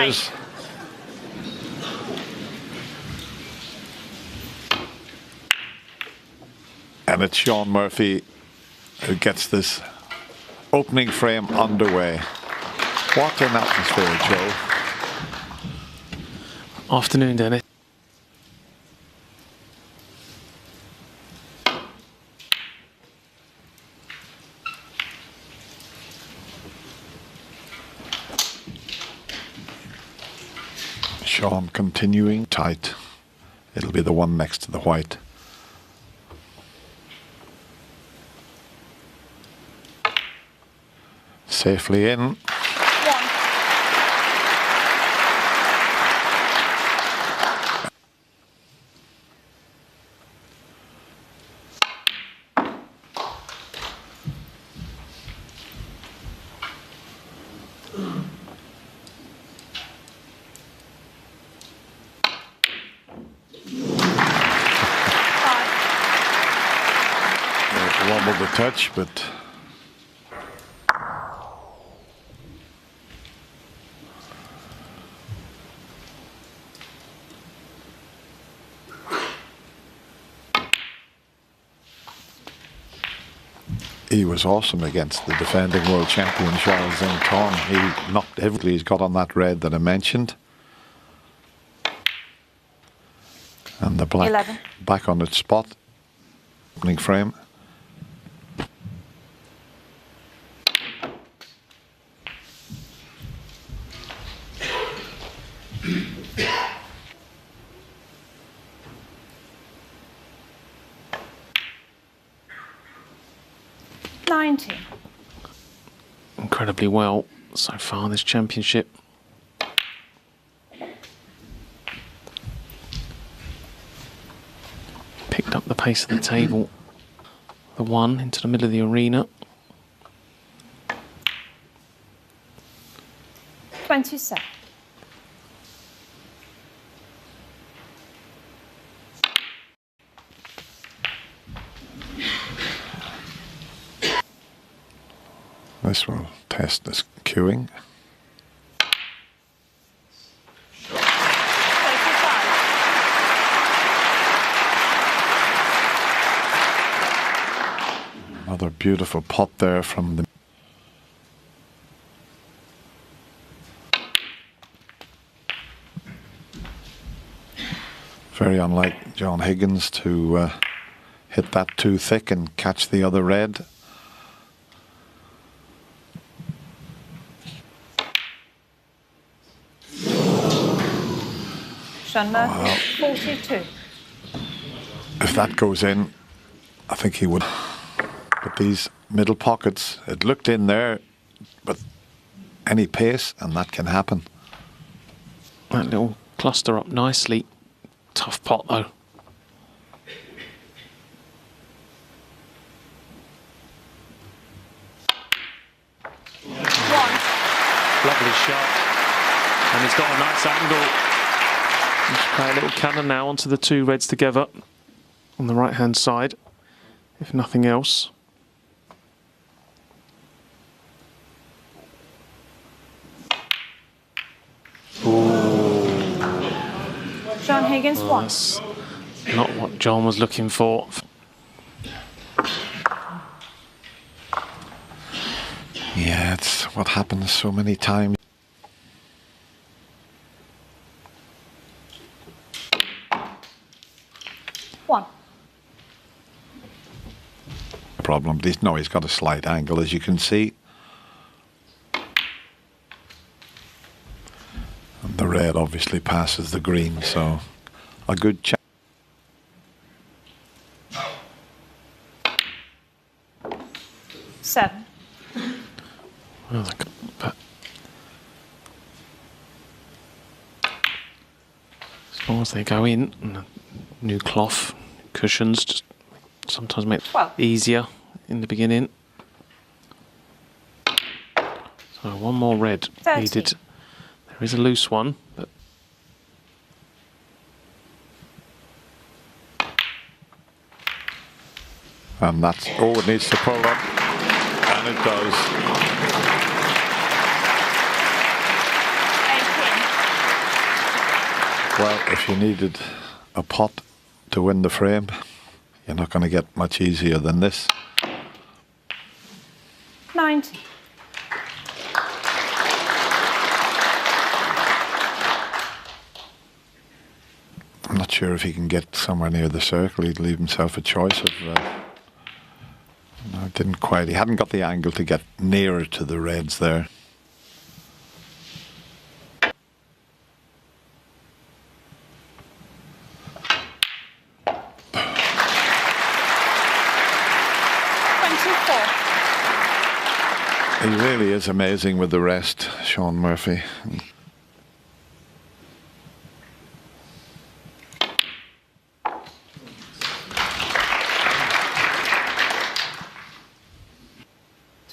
is. And it's Shaun Murphy who gets this opening frame underway. What an atmosphere, Joe. Afternoon, Dennis. Shaun continuing tight. It'll be the one next to the white. Safely in. Wobbled the touch, but he was awesome against the defending world champion Charles Zeng. He knocked everything he's got on that red that I mentioned. And the black 11. back on its spot. Opening frame. Incredibly well so far this championship. Picked up the pace of the table. The one into the middle of the arena. 27. This will test this queuing. 35. Another beautiful pot there from the very unlike John Higgins to hit that too thick and catch the other red. Shaun Murphy, 42. If that goes in, I think he would. But these middle pockets, it looked in there, but any pace and that can happen. That little cluster up nicely. Tough pot though. Lovely shot. And it's got a nice angle. Just play a little cannon now onto the two reds together on the right hand side, if nothing else. Shaun Higgins, Oh, 1. that's not what John was looking for. Yeah, it's what happens so many times. Problem. No, he's got a slight angle, as you can see. And the red obviously passes the green, so a good chance. Seven. Well, but as long as they go in, and new cloth, cushions, just sometimes make it easier in the beginning. So one more red 30. needed. There is a loose one, but And that's all it needs to pull up, and it does. 18. Well, if you needed a pot to win the frame, you're not going to get much easier than this. 90. I'm not sure if he can get somewhere near the circle. He'd leave himself a choice of... no, didn't quite. He hadn't got the angle to get nearer to the reds there. He really is amazing with the rest, Shaun Murphy.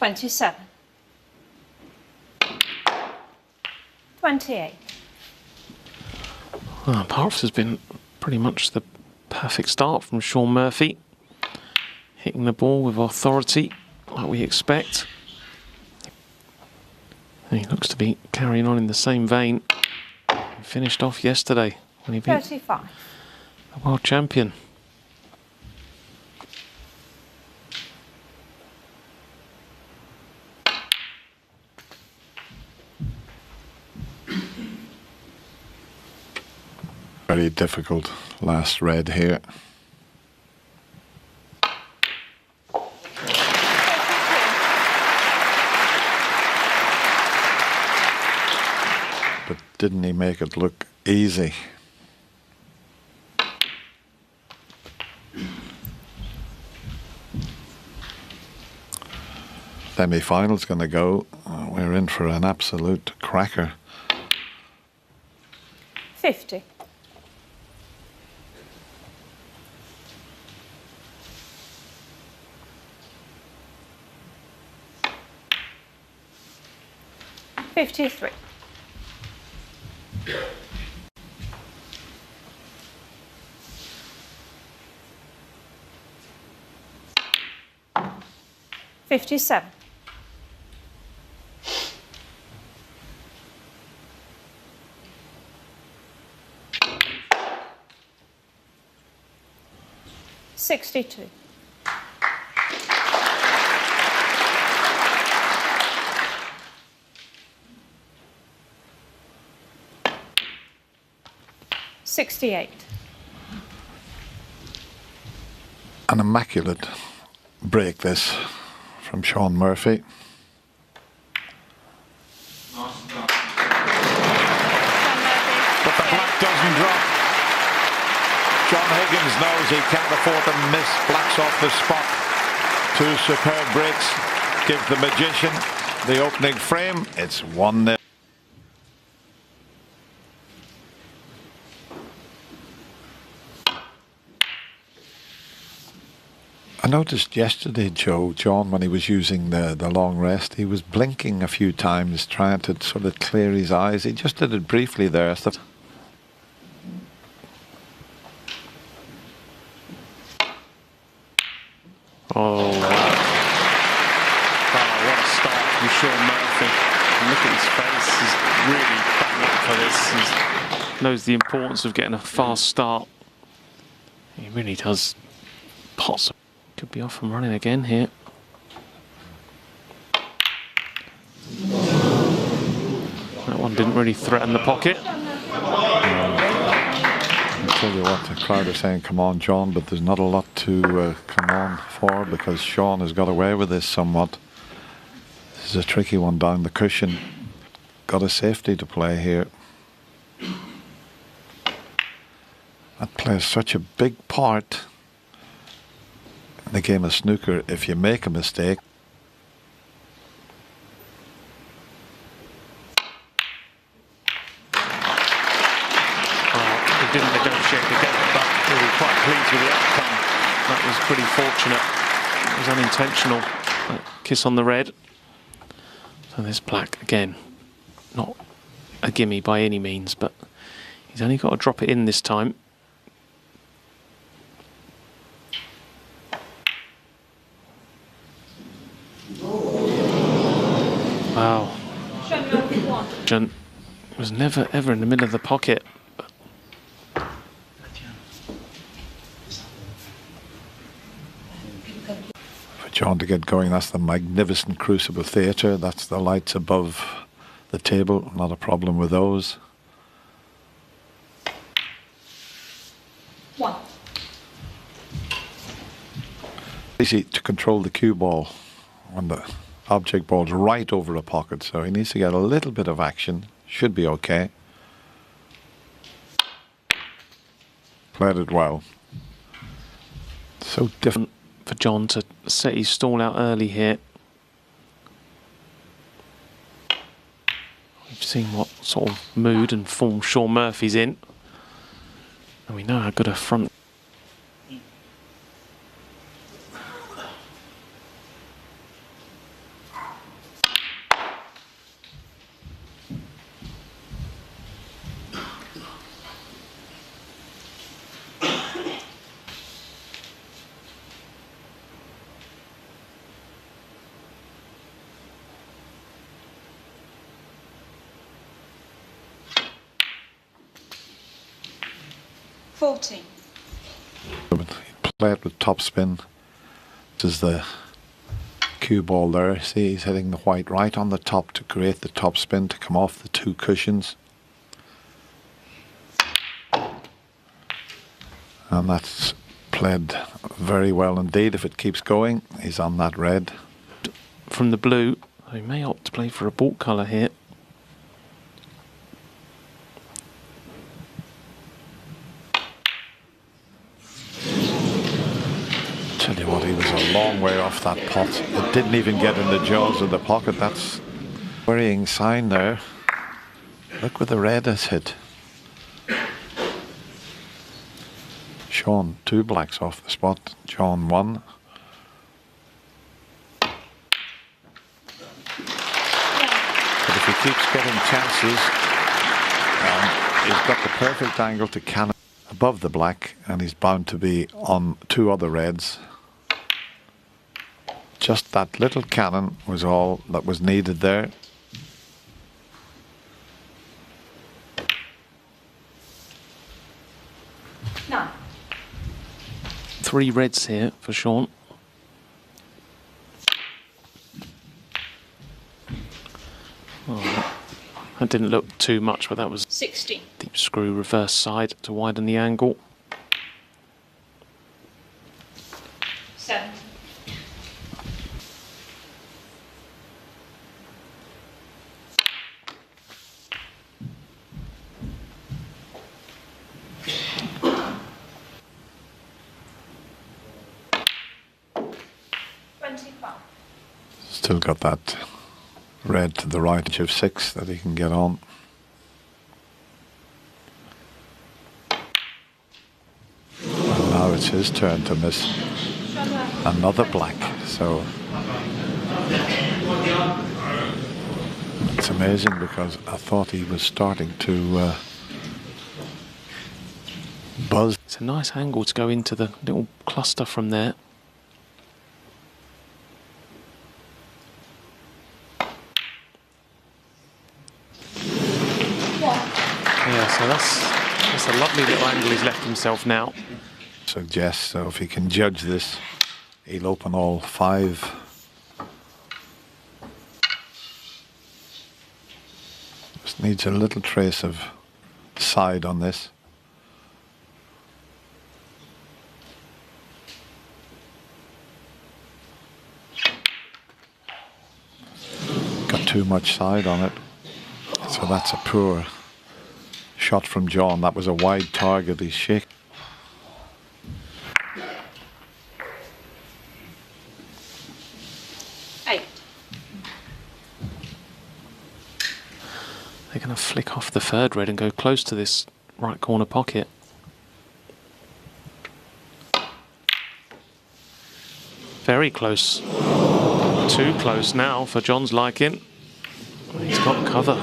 $27. 28. Well, Parks has been pretty much the perfect start from Shaun Murphy. Hitting the ball with authority, like we expect. And he looks to be carrying on in the same vein. He finished off yesterday when he beat 35. the world champion. Very difficult last red here. But didn't he make it look easy? Semi-final's going to go. We're in for an absolute cracker. 50. $53. $57. $62. $68. An immaculate break this from Shaun Murphy. Shaun Murphy. But the black doesn't drop. John Higgins knows he can't afford to miss. Black's off the spot. Two superb breaks. Give the magician the opening frame. It's 1-0. I noticed yesterday, John, when he was using the long rest, he was blinking a few times, trying to sort of clear his eyes. He just did it briefly there. Oh, wow. Oh, what a start from Shaun Murphy. Look at his face. He's really bang up for this. He knows the importance of getting a fast start. He really does. Pots could be off and running again here. That one didn't really threaten the pocket. I'll tell you what, the crowd are saying, come on, John, but there's not a lot to come on for because Shaun has got away with this somewhat. This is a tricky one down the cushion. Got a safety to play here. That plays such a big part in the game of snooker if you make a mistake. Didn't negotiate together, but we were quite pleased with the outcome. That was pretty fortunate. It was unintentional. That kiss on the red. So this black again, not a gimme by any means, but he's only got to drop it in this time. Wow. John was never ever in the middle of the pocket. John to get going. That's the magnificent Crucible Theatre. That's the lights above the table. Not a problem with those. 1. Easy to control the cue ball when the object ball's right over a pocket, so he needs to get a little bit of action. Should be okay. Played it well. So different for John to set his stall out early here. We've seen what sort of mood and form Shaun Murphy's in, and we know how good a front. Fourteen. Play it with top spin. This is the cue ball there. See, he's hitting the white right on the top to create the top spin to come off the 2 cushions. And that's played very well indeed. If it keeps going, he's on that red. From the blue, he may opt to play for a baulk colour here. Tell you what, he was a long way off that pot. It didn't even get in the jaws of the pocket. That's a worrying sign there. Look where the red has hit. Shaun 2 blacks off the spot. John 1. But if he keeps getting chances, he's got the perfect angle to cannon above the black, and he's bound to be on 2 other reds. Just that little cannon was all that was needed there. No. 3 reds here for Shaun. Oh, that didn't look too much, but that was 16. deep screw reverse side to widen the angle. 7. Still got that red to the right of 6 that he can get on. And now it's his turn to miss another black. So it's amazing, because I thought he was starting to buzz. It's a nice angle to go into the little cluster from there. Yeah, so that's a lovely little angle he's left himself now. Suggests, so if he can judge this, he'll open all 5. Just needs a little trace of side on this. Got too much side on it, so that's a poor shot from John. That was a wide target. He's shaking. They're going to flick off the 3rd red and go close to this right corner pocket. Very close. Too close now for John's liking. He's got cover.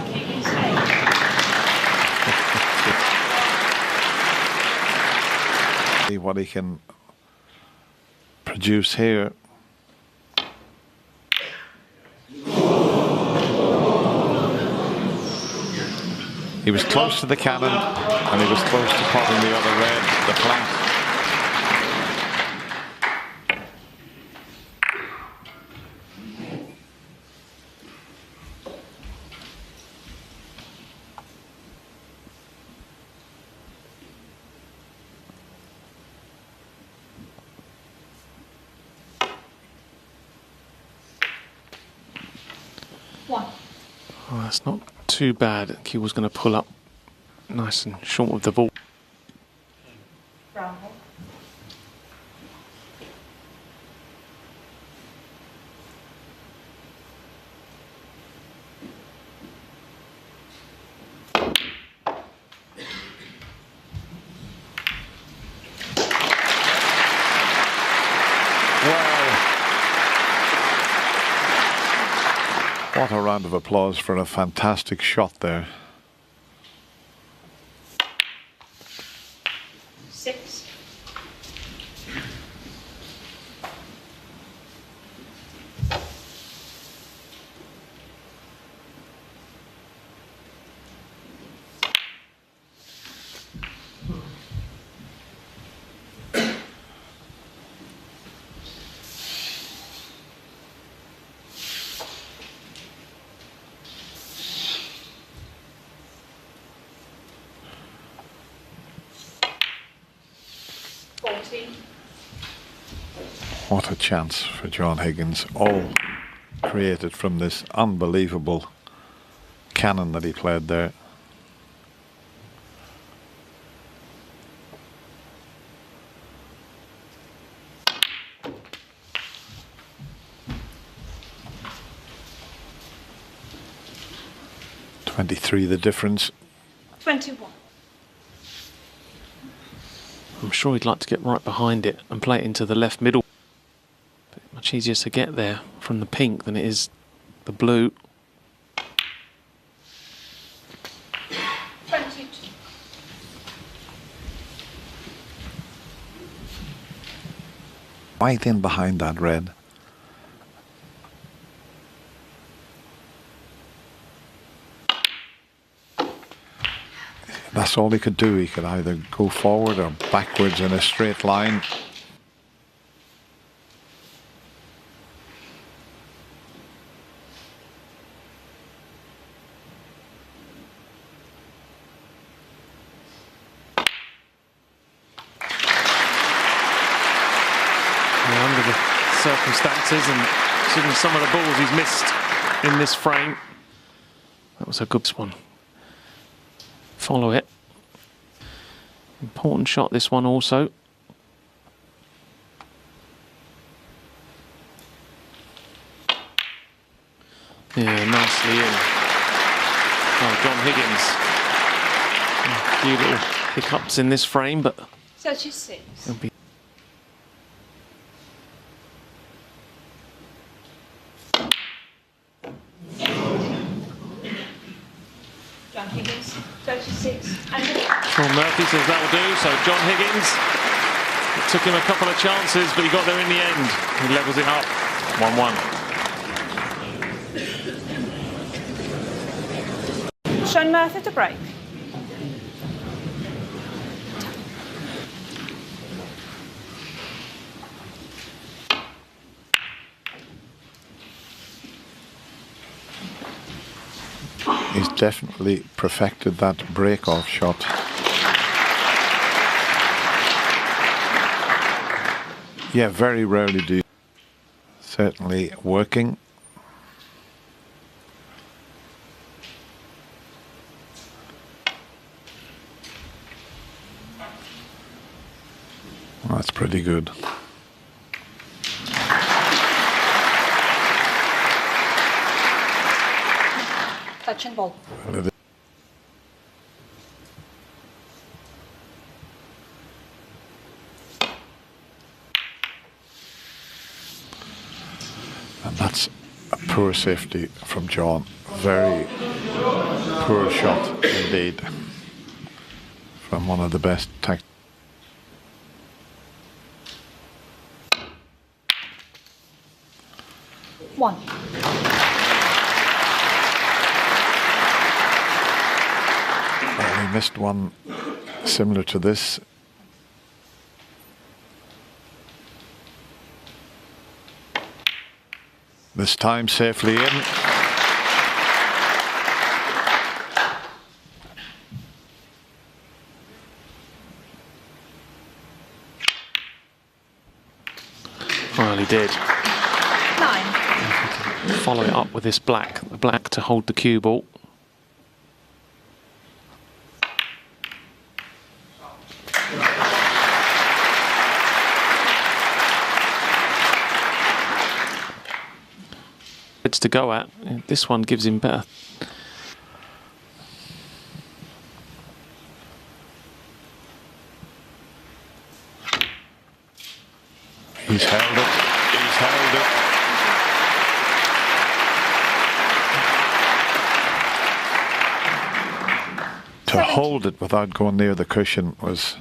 See what he can produce here. He was close to the cannon, and he was close to potting the other red, the plank. 1. Oh, that's not too bad. He was going to pull up nice and short with the ball. Brown ball. What a round of applause for a fantastic shot there. 6. What a chance for Shaun Higgins, all created from this unbelievable cannon that he played there. .23 the difference. 21. I'm sure he'd like to get right behind it and play it into the left middle. But much easier to get there from the pink than it is the blue. 22. Right in behind that red. That's all he could do. He could either go forward or backwards in a straight line. Under the circumstances and considering some of the balls he's missed in this frame, that was a good one. Follow it. Important shot, this one also. Yeah, nicely in. Oh, John Higgins. A few little hiccups in this frame, but 36. it'll be. John Higgins. 36. And Sean Murphy says that'll do. So John Higgins, it took him a couple of chances, but he got there in the end. He levels it up. 1-1. Shaun Murphy to break. He's definitely perfected that break-off shot. Yeah, very rarely do. Certainly working. Well, that's pretty good. Touch and ball. Well, it and that's a poor safety from Shaun. Very poor shot indeed from one of the best tactics. One. Well, he missed one similar to this. This time safely in. Well, he did. 9. Follow it up with this black. The black to hold the cue ball. It's to go at. This one gives him better. He's held it. He's held it. To hold it without going near the cushion was...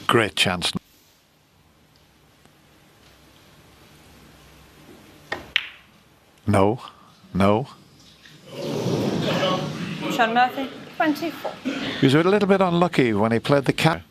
great chance. No, no. Shaun Murphy, 24. He was a little bit unlucky when he played the cat.